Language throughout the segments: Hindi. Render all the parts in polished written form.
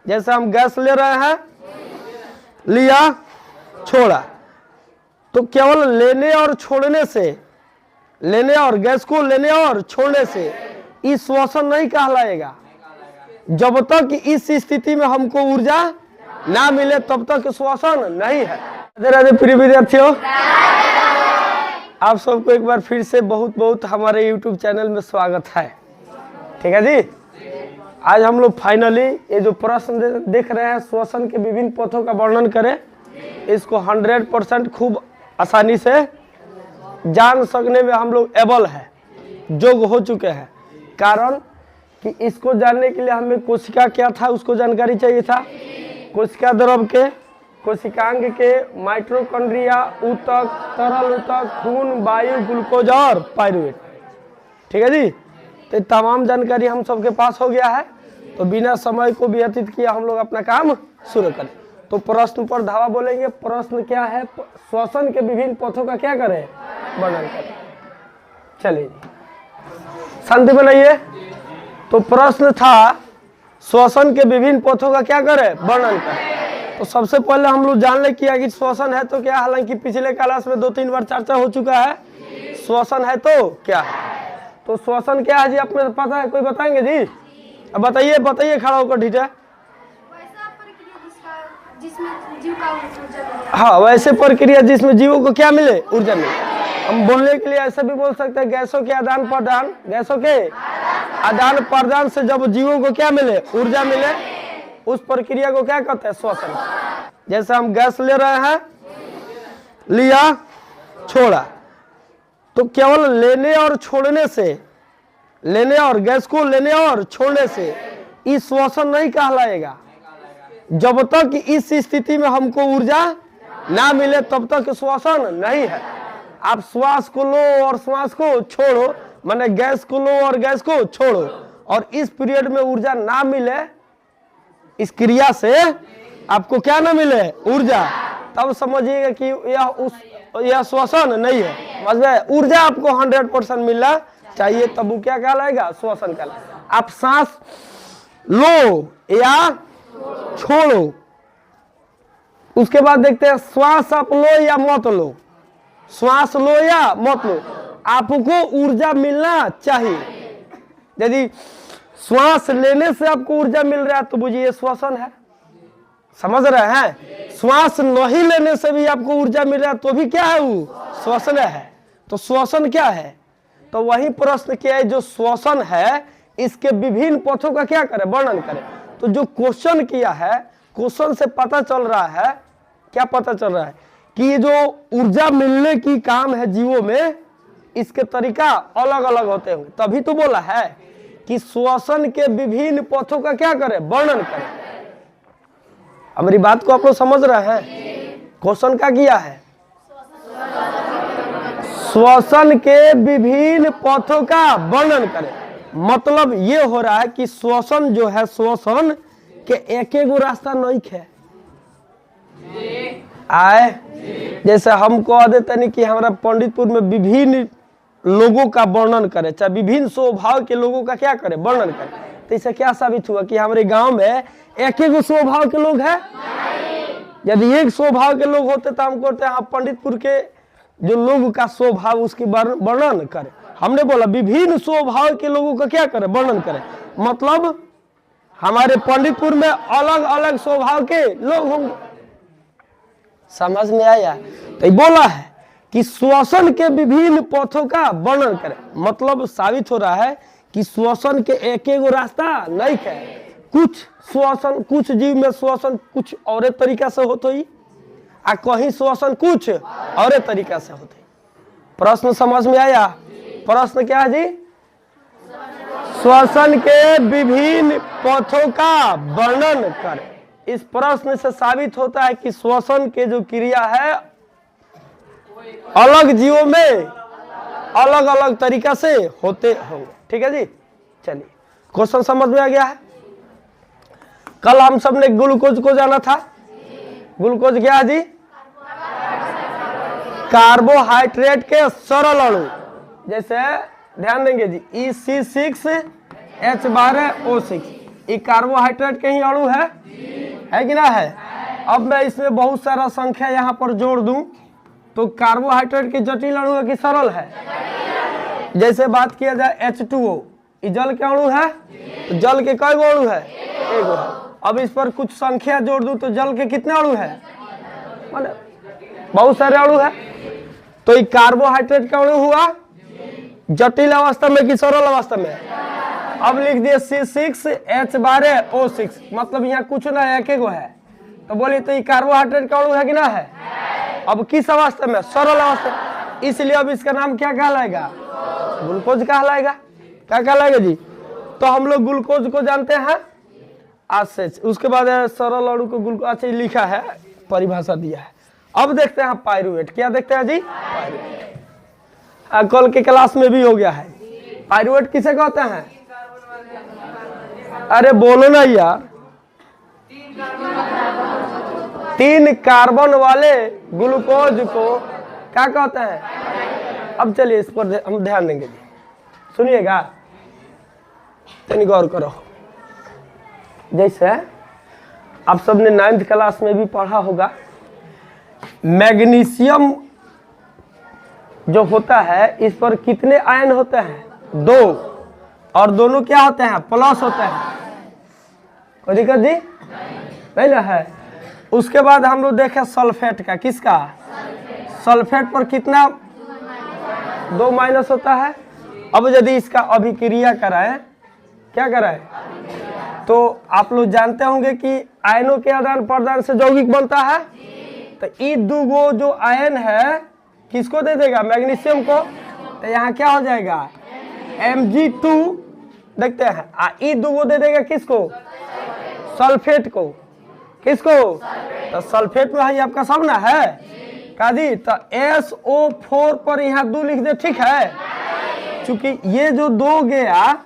जैसे हम गैस ले रहे हैं, लिया, छोड़ा, तो केवल लेने और छोड़ने से, लेने और गैस को लेने और छोड़ने से ये श्वसन नहीं कहलाएगा। जब तक इस स्थिति में हमको ऊर्जा ना मिले तब तक श्वसन नहीं है। राधे राधे प्रिय विद्यार्थियों, आप सबको एक बार फिर से बहुत बहुत हमारे YouTube चैनल में स्वागत है। ठीक है जी, आज हम लोग फाइनली ये जो प्रश्न देख रहे हैं श्वसन के विभिन्न पथों का वर्णन करें, इसको 100% खूब आसानी से जान सकने में हम लोग एबल है, योग्य हो चुके हैं। कारण कि इसको जानने के लिए हमें कोशिका क्या था उसको जानकारी चाहिए था। कोशिका द्रव के, कोशिकांग के, माइटोकॉन्ड्रिया, ऊतक, तरल ऊतक, खून, वायु, ग्लूकोज और पायरुवेट। ठीक है जी, तो तमाम जानकारी हम सबके पास हो गया है। तो बिना समय को व्यतीत किया हम लोग अपना काम शुरू करें। तो प्रश्न पर धावा बोलेंगे। प्रश्न क्या है? श्वसन के विभिन्न पथों का क्या करें? वर्णन करें। चलिए शांति बनाइए। तो प्रश्न था श्वसन के विभिन्न पथों का क्या करें? वर्णन करें। तो सबसे पहले हम लोग जान ले किया कि श्वसन है तो क्या, हालांकि पिछले क्लास में 2-3 बार चर्चा हो चुका है। श्वसन है तो क्या है? तो श्वसन क्या है जी, आपको पता है? कोई बताएंगे जी? अब बताइए, बताइए खड़ा होकर। ठीक है, हाँ, वैसे प्रक्रिया जिसमें जीवों को क्या मिले? ऊर्जा मिले। हम बोलने के लिए ऐसा भी बोल सकते हैं, गैसों के आदान प्रदान, गैसों के आदान प्रदान से जब जीवों को क्या मिले? ऊर्जा मिले, उस प्रक्रिया को क्या कहते हैं? श्वसन। जैसे हम गैस ले रहे हैं, लिया, छोड़ा, तो केवल लेने और छोड़ने से, लेने और गैस को लेने और छोड़ने से ये श्वसन नहीं कहलाएगा। जब तक इस स्थिति में हमको ऊर्जा ना मिले तब तक श्वसन नहीं है। आप श्वास को लो और श्वास को छोड़ो, माने गैस को लो और गैस को छोड़ो, और इस पीरियड में ऊर्जा ना मिले, इस क्रिया से आपको क्या ना मिले? ऊर्जा, तब समझिएगा कि यह श्वसन नहीं है। समझ में? ऊर्जा आपको 100% मिलना चाहिए, तब वो क्या कहलाएगा? श्वसन कहलाएगा। आप सांस लो या छोड़ो, उसके बाद देखते हैं श्वास आप लो या मत लो, श्वास लो या मत लो, आपको ऊर्जा मिलना चाहिए। यदि श्वास लेने से आपको ऊर्जा मिल रहा है तो बुझिए श्वसन है। समझ रहे हैं? श्वास नहीं लेने से भी आपको ऊर्जा मिल रहा है तो भी क्या है? वो श्वसन है। तो श्वसन क्या है? तो वही प्रश्न क्या है, जो श्वसन है इसके विभिन्न पथों का क्या करें? वर्णन करें। तो जो क्वेश्चन किया है, क्वेश्चन से पता चल रहा है, क्या पता चल रहा है? कि ये जो ऊर्जा मिलने की काम है जीवों में, इसके तरीका अलग अलग होते होंगे। तभी तो बोला है कि श्वसन के विभिन्न पथों का क्या करें? वर्णन करें। हमारी बात को आप लोग समझ रहे हैं? क्वेश्चन क्या किया है? श्वसन के विभिन्न पथों का वर्णन करें। मतलब ये हो रहा है कि श्वसन जो है, श्वसन के एक रास्ता नहीं है। आए जैसे हम कह देते नहीं कि हमारा पंडितपुर में विभिन्न लोगों का वर्णन करे, चाहे विभिन्न स्वभाव के लोगों का क्या करे? वर्णन करे। तो इससे क्या साबित हुआ कि हमारे गांव में एक स्वभाव के लोग हैं? यदि एक स्वभाव के लोग होते तो हम कहते हैं पंडितपुर के जो लोग का स्वभाव उसकी वर्णन करे। हमने बोला विभिन्न स्वभाव के लोगों का क्या करे? वर्णन करे। मतलब हमारे पंडितपुर में अलग अलग स्वभाव के लोग होंगे। समझ में आया? तो बोला है कि श्वसन के विभिन्न पथों का वर्णन करें। मतलब साबित हो रहा है कि श्वसन के एक रास्ता नहीं है। कुछ श्वसन, कुछ जीव में श्वसन कुछ और तरीका से होते ही, आ कहीं श्वसन कुछ और तरीका से होते। प्रश्न समझ में आया? प्रश्न क्या है जी? श्वसन के विभिन्न पथों का वर्णन करें। इस प्रश्न से साबित होता है कि श्वसन के जो क्रिया है अलग जीवों में अलग अलग तरीका से होते होंगे। ठीक है जी, चलिए क्वेश्चन समझ में आ गया है। कल हम सब ने ग्लूकोज को जाना था। ग्लूकोज क्या है जी? कार्बोहाइड्रेट के सरल अणु। जैसे ध्यान देंगे जी, EC6H12O6, ये कार्बोहाइड्रेट के ही अणु है कि ना है। अब मैं इसमें बहुत सारा संख्या यहाँ पर जोड़ दूं तो कार्बोहाइड्रेट की जटिल अणु है कि सरल है। जैसे बात किया जाए H2O, ये जल के अणु है, तो जल के कई गो अणु है, एक गो है। अब इस पर कुछ संख्या जोड़ दूं तो जल के कितने अणु है, माने बहुत सारे अणु है। तो ये कार्बोहाइड्रेट का अणु हुआ जटिल अवस्था में कि सरल अवस्था में। अब लिख दिए C6H12O6, मतलब यहाँ कुछ ना है, एक गो है। तो बोलिए तो ये कार्बोहाइड्रेट का अणु है कि ना है। अब किस अवस्था में, सरल अवस्था, इसलिए अब इसका नाम क्या कहलाएगा, ग्लूकोज कहलाएगा। क्या कहलाएगा जी। तो हम लोग ग्लूकोज को जानते हैं आज से, उसके बाद सरल अणु को ग्लूकोज, अच्छा लिखा है, परिभाषा दिया है। अब देखते हैं पाइरुवेट, क्या देखते हैं जी, पाइरुवेट। कल के क्लास में भी हो गया है। पाइरुवेट किसे कहते हैं, अरे बोलो ना यार, 3 कार्बन वाले ग्लूकोज को क्या कहते हैं। अब चलिए इस पर हम ध्यान देंगे जी, सुनिएगा, तनी गौर करो। जैसे आप सबने 9th क्लास में भी पढ़ा होगा, मैग्नीशियम जो होता है इस पर कितने आयन होते हैं, 2, और दोनों क्या होते हैं, प्लस होते हैं। कोई दिक्कत जी नहीं ना है। उसके बाद हम लोग देखें सल्फेट का, किसका, सल्फेट पर कितना, 2 माइनस होता है। अब यदि इसका अभिक्रिया कराएं, क्या कराएं, तो आप लोग जानते होंगे कि आयनों के आदान प्रदान से यौगिक बनता है। तो ये 2 गो जो आयन है किसको दे देगा, मैग्नीशियम को। तो यहाँ क्या हो जाएगा, Mg2, देखते हैं, ये 2 गो दे देगा किसको, सल्फेट को। किसको, तो सल्फेट में है आपका सब ना है काजी। तो SO4 पर यहाँ 2 लिख दे, ठीक है। क्योंकि ये जो 2 गया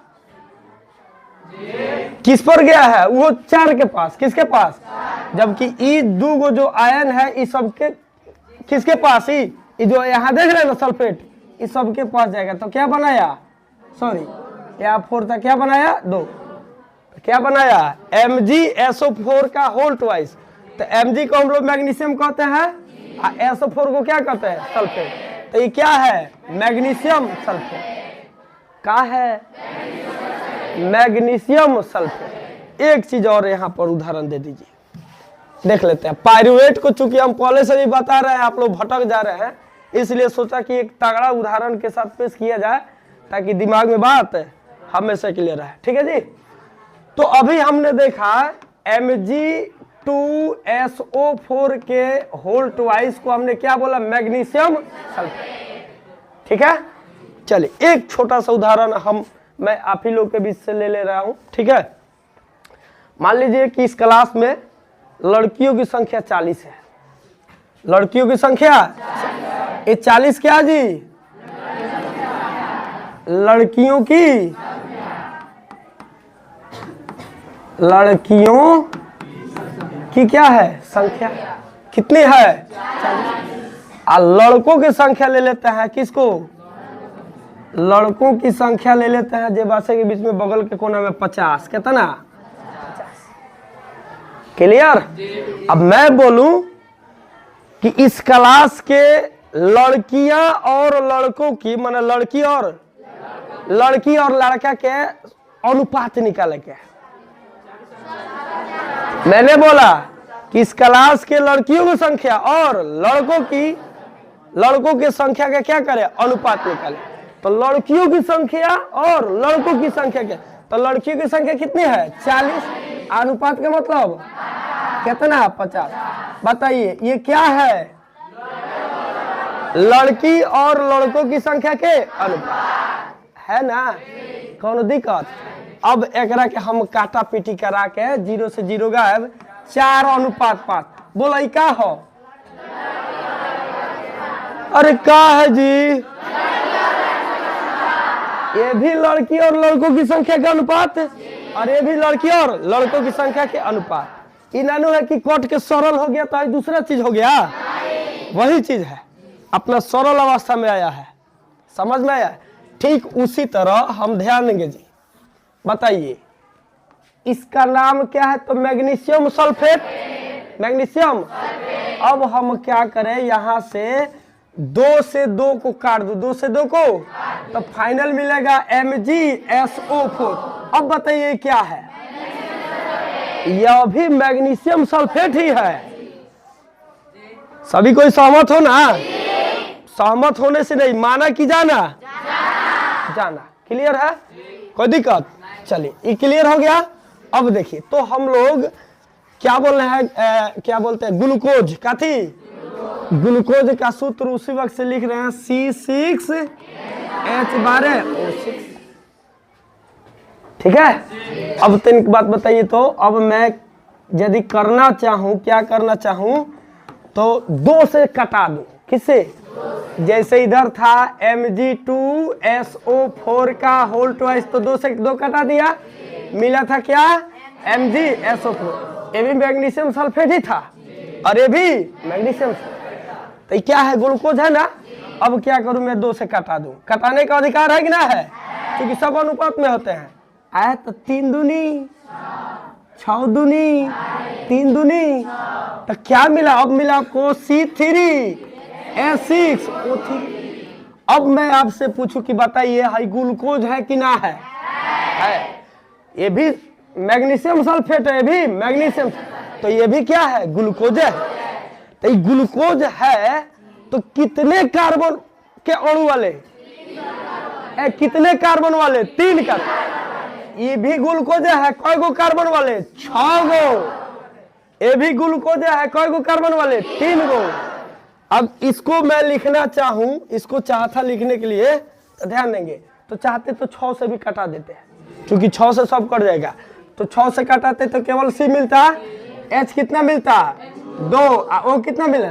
किस पर गया है, वो 4 के पास, किसके पास, जबकि ये 2 गो जो आयन है इस सबके किसके पास, ये जो यहाँ देख रहे हैं ना सल्फेट, इस सबके पास जाएगा। तो क्या बनाया, सॉरी यहाँ 4 था, क्या बनाया 2, क्या बनाया MgSO4 का होल ट्वाइस। तो Mg को हम लोग मैग्नीशियम कहते हैं, SO4 को क्या कहते हैं, सल्फेट। तो ये क्या है, मैग्नीशियम सल्फेट, क्या है, मैग्नीशियम सल्फेट। एक चीज और यहाँ पर उदाहरण दे दीजिए, देख लेते हैं पाइरुवेट को। चूंकि हम पहले से भी बता रहे हैं, आप लोग भटक जा रहे हैं, इसलिए सोचा कि एक तगड़ा उदाहरण के साथ पेश किया जाए ताकि दिमाग में बात हमेशा क्लियर रहे, ठीक है जी। तो अभी हमने देखा Mg2SO4 के होल ट्वाइस को हमने क्या बोला, मैग्नीशियम सल्फेट, ठीक है। चलिए एक छोटा सा उदाहरण मैं आप ही लोग के बीच से ले रहा हूं, ठीक है। मान लीजिए कि इस क्लास में लड़कियों की संख्या 40 है, लड़कियों की संख्या, ये 40 क्या जी, लड़कियों की क्या है संख्या, कितनी है, 40। लड़कों की संख्या ले लेते हैं, किसको, लड़कों की संख्या ले लेते हैं जेबासे के बीच में बगल के कोना में 50, कितना, 50। क्लियर। अब मैं बोलूं कि इस क्लास के लड़कियां और लड़कों की, माने लड़की और लड़का के अनुपात निकाले के। मैंने बोला कि इस क्लास के लड़कियों की संख्या और लड़कों की संख्या का क्या करे, अनुपात निकाले। तो लड़कियों की संख्या और लड़कों की संख्या के, तो लड़कियों की संख्या कितनी है, 40, अनुपात का मतलब कितना, 50। बताइए ये क्या है, लड़की और लड़कों की संख्या के अनुपात है ना, कौन दिक्कत। अब एकरा के हम काटा पीटी करा के 0 से 0 गायब, 4 अनुपात 5, बोला क्या हो, अरे क्या है जी, ये भी लड़की और लड़कों की संख्या के अनुपात, और ये भी लड़की और लड़कों की संख्या के अनुपात। इनानो है कि कट के सरल हो गया तो दूसरा चीज हो गया, वही चीज है, अपना सरल अवस्था में आया है, समझ में आया। ठीक उसी तरह हम ध्यान देंगे जी। बताइए इसका नाम क्या है? तो मैग्नीशियम सल्फेट, मैग्नीशियम। अब हम क्या करें, यहां से 2 से 2 को काट दो, 2 से 2 को, तो फाइनल मिलेगा MgSO4। अब बताइए क्या है? यह भी मैग्नीशियम सल्फेट ही है। सभी कोई सहमत हो ना? सहमत होने से नहीं, माना कि जाना? जाना। क्लियर है? कोई दिक्कत? चलिए, ये क्लियर हो गया। अब देखिए, तो हम लोग क्या बोल रहे हैं, क्या बोलते हैं, ग्लूकोज का थी, ग्लूकोज का सूत्र उसी वक्त से लिख रहे हैं C6H12O6। ठीक है। अब तीन बात बताइए, तो अब मैं यदि करना चाहूं, क्या करना चाहूं, तो 2 से कटा दूं। किससे? जैसे इधर था Mg2SO4 का होल ट्वाइस, तो 2 से 2 कटा दिया, मिला था क्या? MgSO4। ये भी मैग्नीशियम सल्फेट ही था और ये भी मैग्नीशियम। तो क्या है? ग्लूकोज है ना। अब क्या करूं मैं? 2 से कटा दूं। कटाने का अधिकार है कि ना है? क्योंकि सब अनुपात में होते हैं। आए तो 3 दूनी 6 दूनी 3 दूनी, तो क्या मिला? अब मिला आपको C3H6O3। अब मैं आपसे पूछूं कि बताइए, हाई ग्लूकोज है कि ना है? ये भी मैग्नीशियम सल्फेट है, ये भी मैग्नीशियम, तो ये भी क्या है? ग्लूकोज है। तो ये ग्लूकोज है तो कितने कार्बन के अणु वाले? कितने कार्बन वाले? 3 कार्बन। ये भी ग्लूकोज है, कई गो कार्बन वाले? 6 गो। ये भी ग्लूकोज है, कई गो कार्बन वाले? 3 गो। अब इसको मैं लिखना चाहूं, इसको चाहता लिखने के लिए, तो ध्यान देंगे, तो चाहते तो 6 से भी कटा देते हैं, क्योंकि 6 से सब कट जाएगा। तो 6 से कटाते तो केवल C मिलता, H कितना मिलता? 2, O कितना मिला?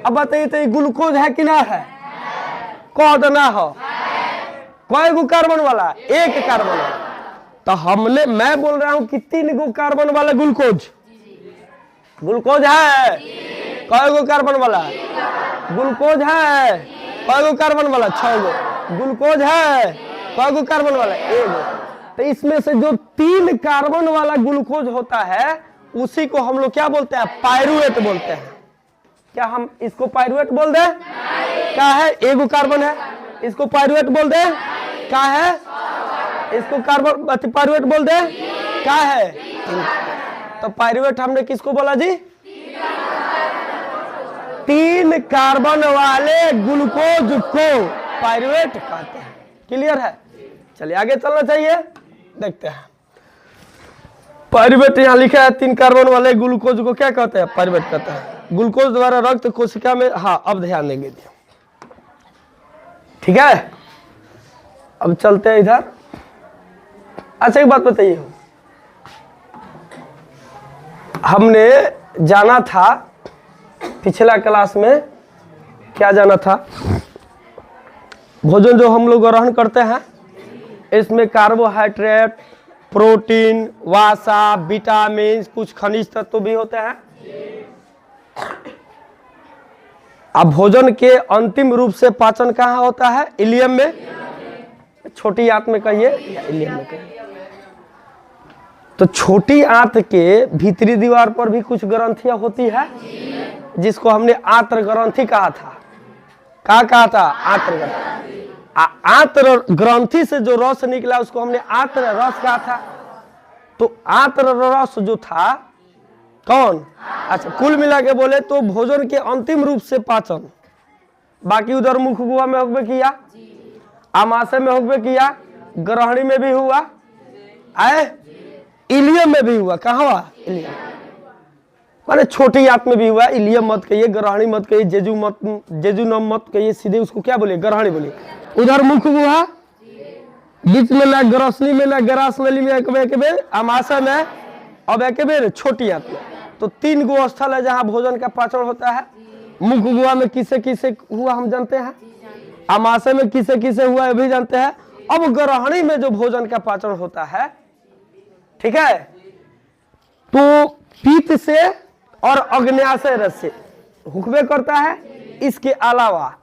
अब बताइए, तो ये ग्लूकोज है कि ना है? कह दो ना हो। कई गो कार्बन वाला? 1 कार्बन वाला। तो हमने, मैं बोल रहा हूं कि 3 गो कार्बन वाला ग्लूकोज, ग्लूकोज है। कई गो कार्बन वाला? ग्लूकोज है। कई गो कार्बन वाला? 6 गो। ग्लूकोज है। कई गो कार्बन वाला? 1 गो। तो इसमें से जो 3 कार्बन वाला ग्लूकोज होता है, उसी को हम लोग क्या बोलते हैं? पायरुवेट बोलते हैं। क्या हम इसको पायरुवेट बोल दें? क्या है? 1 गो कार्बन है, इसको पायरुवेट बोल दें? क्या है? इसको कार्बन पायरुवेट बोल दें? क्या है? तो पायरुवेट हमने किसको बोला जी? 3 कार्बन वाले ग्लूकोज को पायरुवेट कहते हैं। क्लियर है? चलिए आगे चलना चाहिए, देखते हैं। पायरुवेट यहाँ लिखा है, 3 कार्बन वाले ग्लूकोज को क्या कहते हैं? पायरुवेट कहते हैं। ग्लूकोज द्वारा रक्त कोशिका में, हाँ अब ध्यान देंगे, ठीक है। अब चलते हैं इधर। अच्छा एक बात बताइए, हमने जाना था पिछला क्लास में, क्या जाना था? भोजन जो हम लोग ग्रहण करते हैं, इसमें कार्बोहाइड्रेट, प्रोटीन, वसा, विटामिन, कुछ खनिज तत्व भी होते हैं। अब भोजन के अंतिम रूप से पाचन कहाँ होता है? इलियम में, छोटी आंत में कहिए या इलियम में कहिए। तो छोटी आंत के भीतरी दीवार पर भी कुछ ग्रंथियां होती है, जिसको हमने आंत्र ग्रंथि कहा था। क्या कहा था? आंत्र ग्रंथि। आंत्र ग्रंथि से जो रस निकला उसको हमने आंत्र रस कहा था। तो आंत्र रस जो था कौन? अच्छा, कुल मिला के बोले तो भोजन के अंतिम रूप से पाचन, बाकी उधर मुख गुहा में होबे किया, आमाशय में होबे किया, ग्रहणी में भी हुआ, आए इलियम में भी हुआ। कहाँ हुआ? इलियम, माने छोटी आंत में भी हुआ। इलियम मत कहिए, ग्रहणी मत कहिए, जेजुनम मत कहिए, सीधे उसको क्या बोलिए? ग्रहणी बोलिए। उधर मुख गुहा, बीच में ना ग्रसनी में, ना ग्रासनली में, एक बेर आमाशय में, अब एक बेर छोटी आंत में। तो 3 गो स्थल है जहाँ भोजन का पाचन होता है। मुख गुहा में किसे किसे हुआ हम जानते हैं, आमाशय में किसे किसे हुआ ये भी जानते हैं। अब ग्रहणी में जो भोजन का पाचन होता है, ठीक है, तो पित्त से और अग्न्याशय रस से हुक्मे करता है। इसके अलावा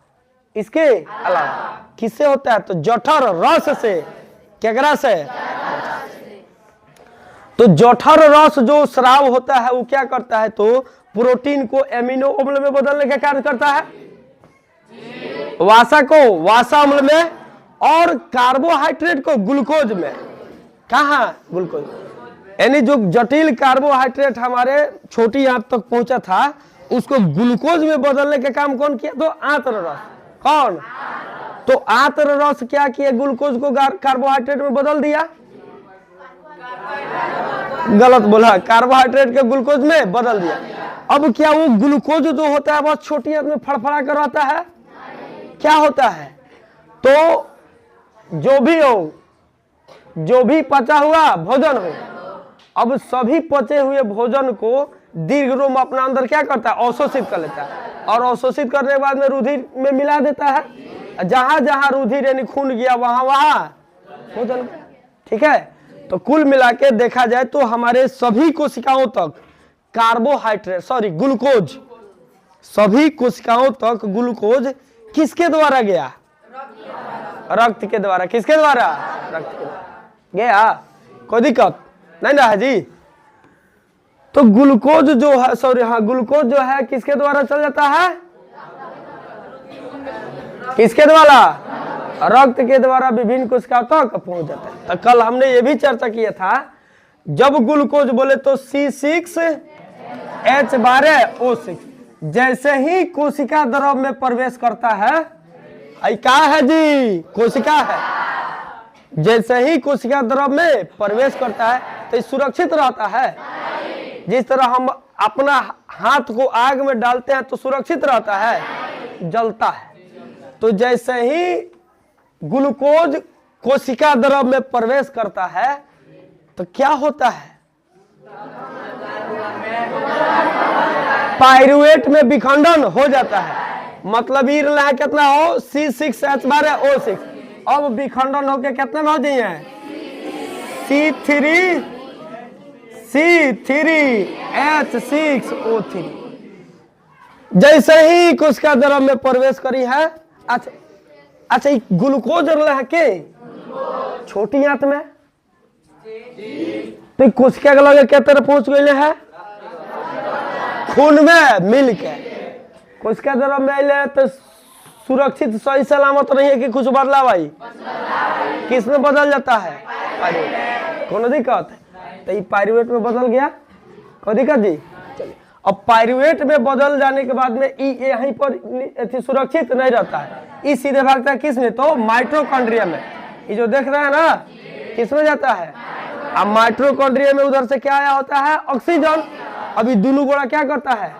किससे होता है? तो जठर रस से। केकरा से? तो जठर रस जो स्राव होता है वो क्या करता है, तो प्रोटीन को एमिनो अम्ल में बदलने का कार्य करता है, वासा को वासा अम्ल में, और कार्बोहाइड्रेट को ग्लूकोज में। कहा ग्लूकोज, यानी जो जटिल कार्बोहाइड्रेट हमारे छोटी आंत तक पहुंचा था उसको ग्लूकोज में बदलने का काम कौन किया, तो आंत्र रस। कौन, तो आंत्र रस क्या किया, ग्लूकोज को कार्बोहाइड्रेट में बदल दिया, गलत बोला, कार्बोहाइड्रेट के ग्लूकोज में बदल दिया। अब क्या वो ग्लूकोज जो होता है बहुत छोटी आंत में फड़फड़ा कर रहता है, क्या होता है, तो जो भी हो, जो भी पचा हुआ भोजन हो, अब सभी पचे हुए भोजन को दीर्घ रोम अपना अंदर क्या करता है, अवशोषित कर लेता है, और अवशोषित करने के बाद में रुधिर में मिला देता है। जहां जहां रुधिर यानी खून गया वहां वहां भोजन। ठीक है, तो कुल मिला के देखा जाए तो हमारे सभी कोशिकाओं तक कार्बोहाइड्रेट ग्लूकोज, सभी कोशिकाओं तक ग्लूकोज किसके द्वारा गया, रक्त के द्वारा। किसके द्वारा, रक्त के द्वारा गया, कोई दिक्कत नहीं ना है जी। तो ग्लूकोज जो है, हाँ, ग्लूकोज जो है किसके द्वारा चल जाता है, किसके द्वारा, रक्त के द्वारा विभिन्न कोशिकाओं तक पहुंच जाता है। तो कल हमने ये भी चर्चा किया था, जब ग्लूकोज बोले तो C6H12O6 जैसे ही कोशिका द्रव में प्रवेश करता है, क्या है जी, कोशिका है, जैसे ही कोशिका द्रव में प्रवेश करता है तो सुरक्षित रहता है। जिस तरह हम अपना हाथ को आग में डालते हैं तो सुरक्षित रहता है, जलता है। तो जैसे ही ग्लूकोज कोशिका द्रव में प्रवेश करता है तो क्या होता है, पाइरुवेट में विखंडन हो जाता है। मतलब ये रहा कितना हो, C6H12O6, अब विखंडन होके कितना में हो जाइए, C3H6O3। जैसे ही कोशिका द्रव में प्रवेश करी है, अच्छा अच्छा, ग्लूकोज रहा के छोटी आंत में, तो कोशिका के लगे क्या तरह पहुंच गए है, खून में मिल के कोशिका द्रव में अले तो सुरक्षित सही सलामत नहीं है कि कुछ बदलाव आई, किस में बदल जाता है, पाइरुवेट। कोनो दिक्कत, तो ये पाइरुवेट में बदल गया, कोई दिक्कत जी। चलिए, अब पाइरुवेट में बदल जाने के बाद में यहीं पर सुरक्षित नहीं रहता है, ये सीधे भागता है किस में, तो माइटोकॉन्ड्रिया में। ये जो देख रहे हैं ना, किस में जाता है, अब माइटोकॉन्ड्रिया में उधर से क्या आया होता है, ऑक्सीजन। अभी दोनों गोला क्या करता है,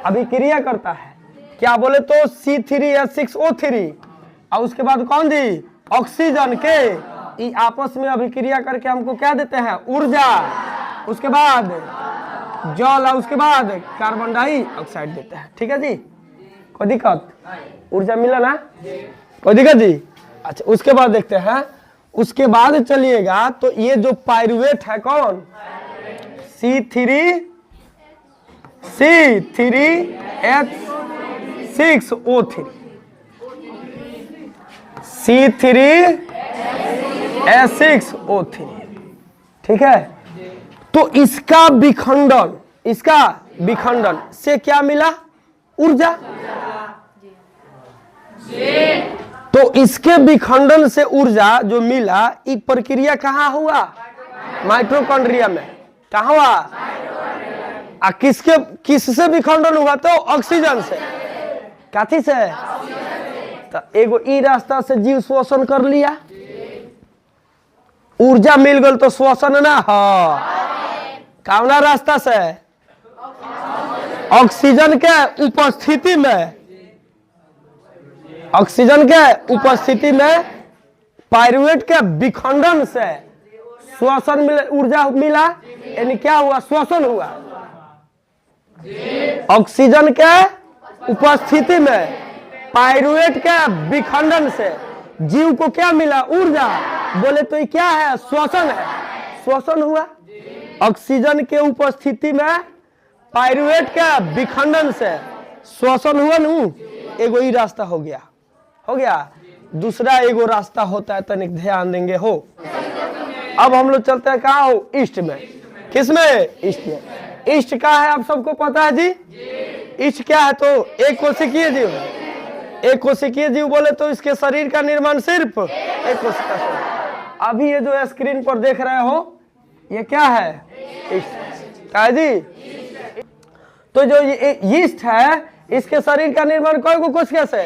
अभिक्रिया करता है, क्या बोले तो C3H6O3, और उसके बाद कौन जी, ऑक्सीजन के आपस में अभिक्रिया करके हमको क्या देते हैं, ऊर्जा, उसके बाद जल, और उसके बाद कार्बन डाइऑक्साइड देते हैं। ठीक है जी, कोई दिक्कत, ऊर्जा मिला ना, कोई दिक्कत जी। अच्छा, उसके बाद देखते हैं, उसके बाद चलिएगा तो ये जो पाइरुवेट है कौन, C3H6O3, C3H6O3। ठीक है, तो इसका विखंडन से क्या मिला, ऊर्जा। तो इसके विखंडन से ऊर्जा जो मिला, ये प्रक्रिया कहाँ हुआ, माइटोकॉन्ड्रिया में। कहाँ हुआ, किससे विखंडन हुआ, तो ऑक्सीजन से। काथी से, तो एगो ई रास्ता से जीव श्वसन कर लिया, ऊर्जा मिल गई तो श्वसन ना हो, कौना रास्ता से, ऑक्सीजन के उपस्थिति में, ऑक्सीजन के उपस्थिति में पाइरुवेट के विखंडन से श्वसन मिला, ऊर्जा मिला, यानी क्या हुआ, श्वसन हुआ। ऑक्सीजन के उपस्थिति में पाइरुवेट के विखंडन से जीव को क्या मिला, ऊर्जा। बोले तो ये क्या है, श्वसन है, श्वसन हुआ। ऑक्सीजन के उपस्थिति में पाइरुवेट के विखंडन से श्वसन हुआ नू, एगो ही रास्ता हो गया। दूसरा एगो रास्ता होता है, तनिक ध्यान देंगे हो। अब हम लोग चलते हैं कहाँ हो, ईस्ट में। किस में? ईस्ट में। ईस्ट क्या है आप सबको पता है जी? ईस्ट क्या है? तो एक कोशिकीय जीव। एक कोशिकीय जीव बोले तो इसके शरीर का निर्माण सिर्फ एक कोशिका से। अभी ये जो स्क्रीन पर देख रहे हो ये क्या है? ईस्ट। क्या है जी? तो जो ये ईस्ट है इसके शरीर का निर्माण कई कोशिका से।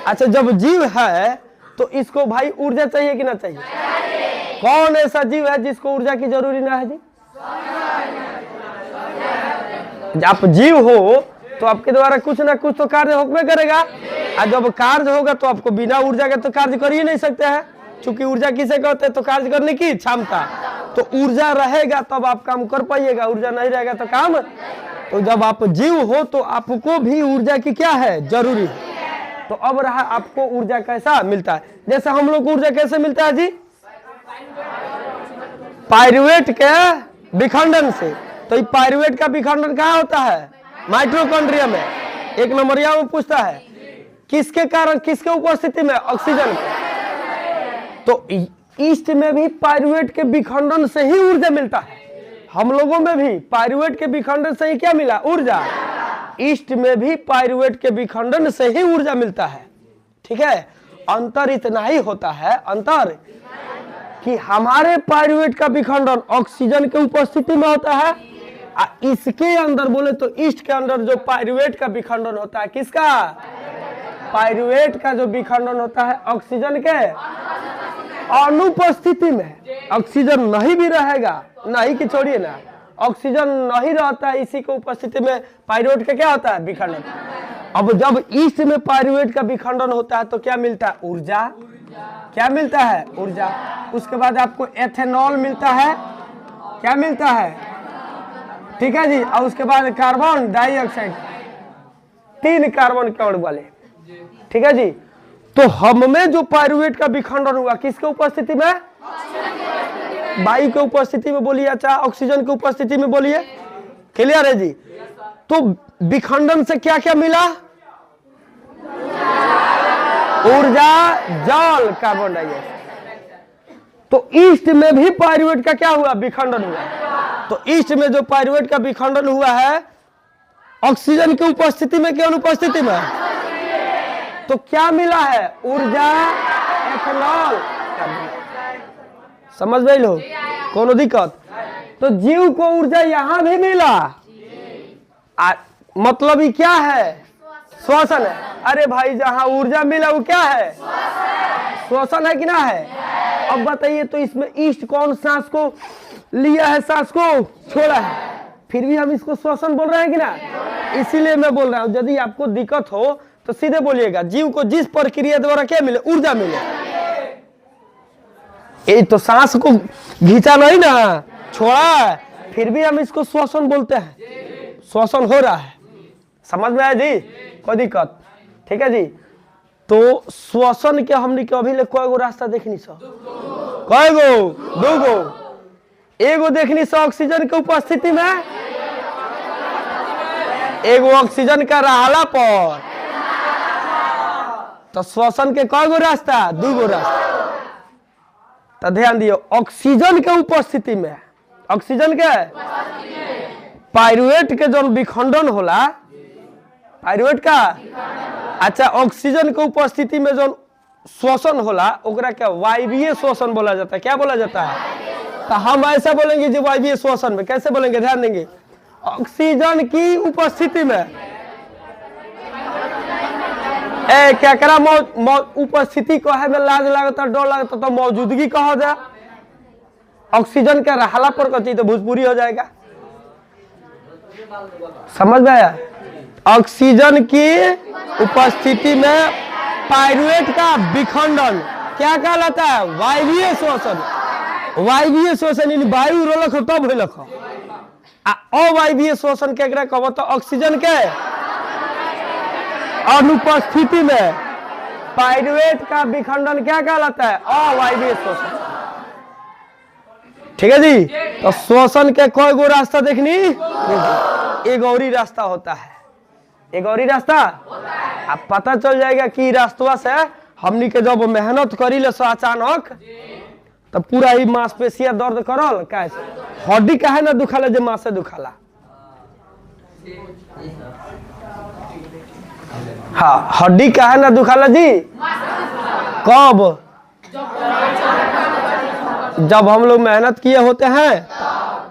अच्छा, जब जीव है तो इसको भाई ऊर्जा चाहिए कि ना चाहिए? कौन ऐसा जीव है जिसको ऊर्जा की जरूरी ना है जी? आप जीव हो तो आपके द्वारा कुछ ना कुछ तो कार्य होबे करेगा, और जब कार्य होगा तो आपको बिना ऊर्जा के तो कार्य कर ही नहीं सकते हैं, क्योंकि ऊर्जा किसे कहते हैं? तो कार्य करने की क्षमता। तो ऊर्जा रहेगा तब आप काम कर पाइएगा, ऊर्जा नहीं रहेगा तो काम। तो जब आप जीव हो तो आपको भी ऊर्जा की क्या है? जरूरी है। तो अब रहा आपको ऊर्जा कैसा मिलता है? जैसे हम लोग को ऊर्जा कैसे मिलता है जी? पाइरुवेट के विखंडन से। तो ये पाइरुवेट का विखंडन कहाँ होता है? माइटोकॉन्ड्रिया में। एक नंबरिया में पूछता है किसके कारण, किसके उपस्थिति में? ऑक्सीजन। तो ईस्ट में भी पाइरुवेट के विखंडन से ही ऊर्जा मिलता है। हम लोगों में भी पाइरुवेट के विखंडन से ही क्या मिला? ऊर्जा। ईस्ट में भी पाइरुवेट के विखंडन से ही ऊर्जा मिलता है। ठीक है, अंतर इतना ही होता है, अंतर कि हमारे पाइरुवेट का विखंडन ऑक्सीजन के उपस्थिति में होता है, इसके अंदर बोले तो ईस्ट के अंदर जो पाइरुवेट का विखंडन होता है, किसका? पाइरुवेट का जो विखंडन होता है ऑक्सीजन के अनुपस्थिति में। ऑक्सीजन नहीं भी रहेगा, नहीं कि छोड़िए ना, ऑक्सीजन नहीं रहता है, इसी के उपस्थिति में पाइरुवेट का क्या होता है? विखंडन। अब जब ईस्ट में पाइरुवेट का विखंडन होता है तो क्या मिलता है? ऊर्जा। क्या मिलता है? ऊर्जा। उसके बाद आपको एथेनॉल मिलता है। क्या मिलता है? ठीक है जी। और उसके बाद कार्बन डाइऑक्साइड, 3 कार्बन के अणु वाले। ठीक है जी। तो हम में जो पाइरुवेट का विखंडन हुआ किसके उपस्थिति में? वायु के उपस्थिति में बोलिए, अच्छा ऑक्सीजन की उपस्थिति में बोलिए। क्लियर है जी? तो विखंडन से क्या क्या मिला? ऊर्जा, जल, कार्बन डाइऑक्साइड। तो ईस्ट में भी पाइरुवेट का क्या हुआ? विखंडन हुआ। तो ईस्ट में जो पाइरुवेट का विखंडन हुआ है ऑक्सीजन की उपस्थिति में, क्या अनुपस्थिति में? तो क्या मिला है? ऊर्जा, एथेनॉल। समझ गए लोग? कोनो दिक्कत? तो जीव को ऊर्जा यहां भी मिला। मतलब ही क्या है? श्वसन है। अरे भाई जहां ऊर्जा मिला वो क्या है? श्वसन है कि ना है? अब बताइए तो इसमें ईस्ट कौन सांस को लिया है, सांस को छोड़ा है, फिर भी हम इसको श्वसन बोल रहे हैं कि ना? इसीलिए मैं बोल रहा हूं, यदि आपको दिक्कत हो तो सीधे बोलिएगा जीव को जिस प्रक्रिया द्वारा क्या मिले? ऊर्जा मिले। ये तो सांस को घींचा नहीं ना, छोड़ा, फिर भी हम इसको श्वसन बोलते हैं। श्वसन हो रहा है। समझ में आया जी? कोई दिक्कत? ठीक है जी। तो श्वसन के हमने के अभी ले कोई गो रास्ता देखनी सो? कोई गो? 2 गो। एगो देखनी सो ऑक्सीजन के उपस्थिति में, एगो ऑक्सीजन का रहला पर। तो श्वसन के कई गो रास्ता? 2 गो रास्ता। तो ध्यान दियो, ऑक्सीजन के उपस्थिति में, ऑक्सीजन के पाइरुवेट के जो विखंडन होला, पाइरुवेट का, अच्छा ऑक्सीजन के उपस्थिति में जो श्वसन होला ओकरा क्या? वायवीय श्वसन बोला जाता है। क्या बोला जाता है? तो हम ऐसा बोलेंगे जो वायवीय श्वसन में। कैसे बोलेंगे? ध्यान देंगे, ऑक्सीजन की उपस्थिति में क्या करा उपस्थिति को है में लाज लगता, डर लगता, तो मौजूदगी कहा जाए। ऑक्सीजन के रहला पर कथी तो भोजपुरी हो जाएगा। समझ में आया? ऑक्सीजन की उपस्थिति में पाइरुवेट का विखंडन क्या कहलाता है? वायवीय श्वसन। वायवीय श्वसन इन वायु रोलक हो तब होलक हो। अवायवीय श्वसन केकरा कहबो? तो ऑक्सीजन के अनुपस्थिति में पाइरुवेट का विखंडन क्या कहलाता है? अवायवीय श्वसन। ठीक है जी। तो श्वसन के कोई गो रास्ता देखनी? एक और ही रास्ता होता है। एक और ही रास्ता अब पता चल जाएगा कि रास्ता से हमनी के जब मेहनत करी ले अचानक तो पूरा ही मांसपेशिया दर्द करल काहे से? हड्डी काहे ना दुखाला जे मांस से दुखाला? हाँ, हड्डी काहे ना दुखाला जी? कब? जब हम लोग मेहनत किए होते हैं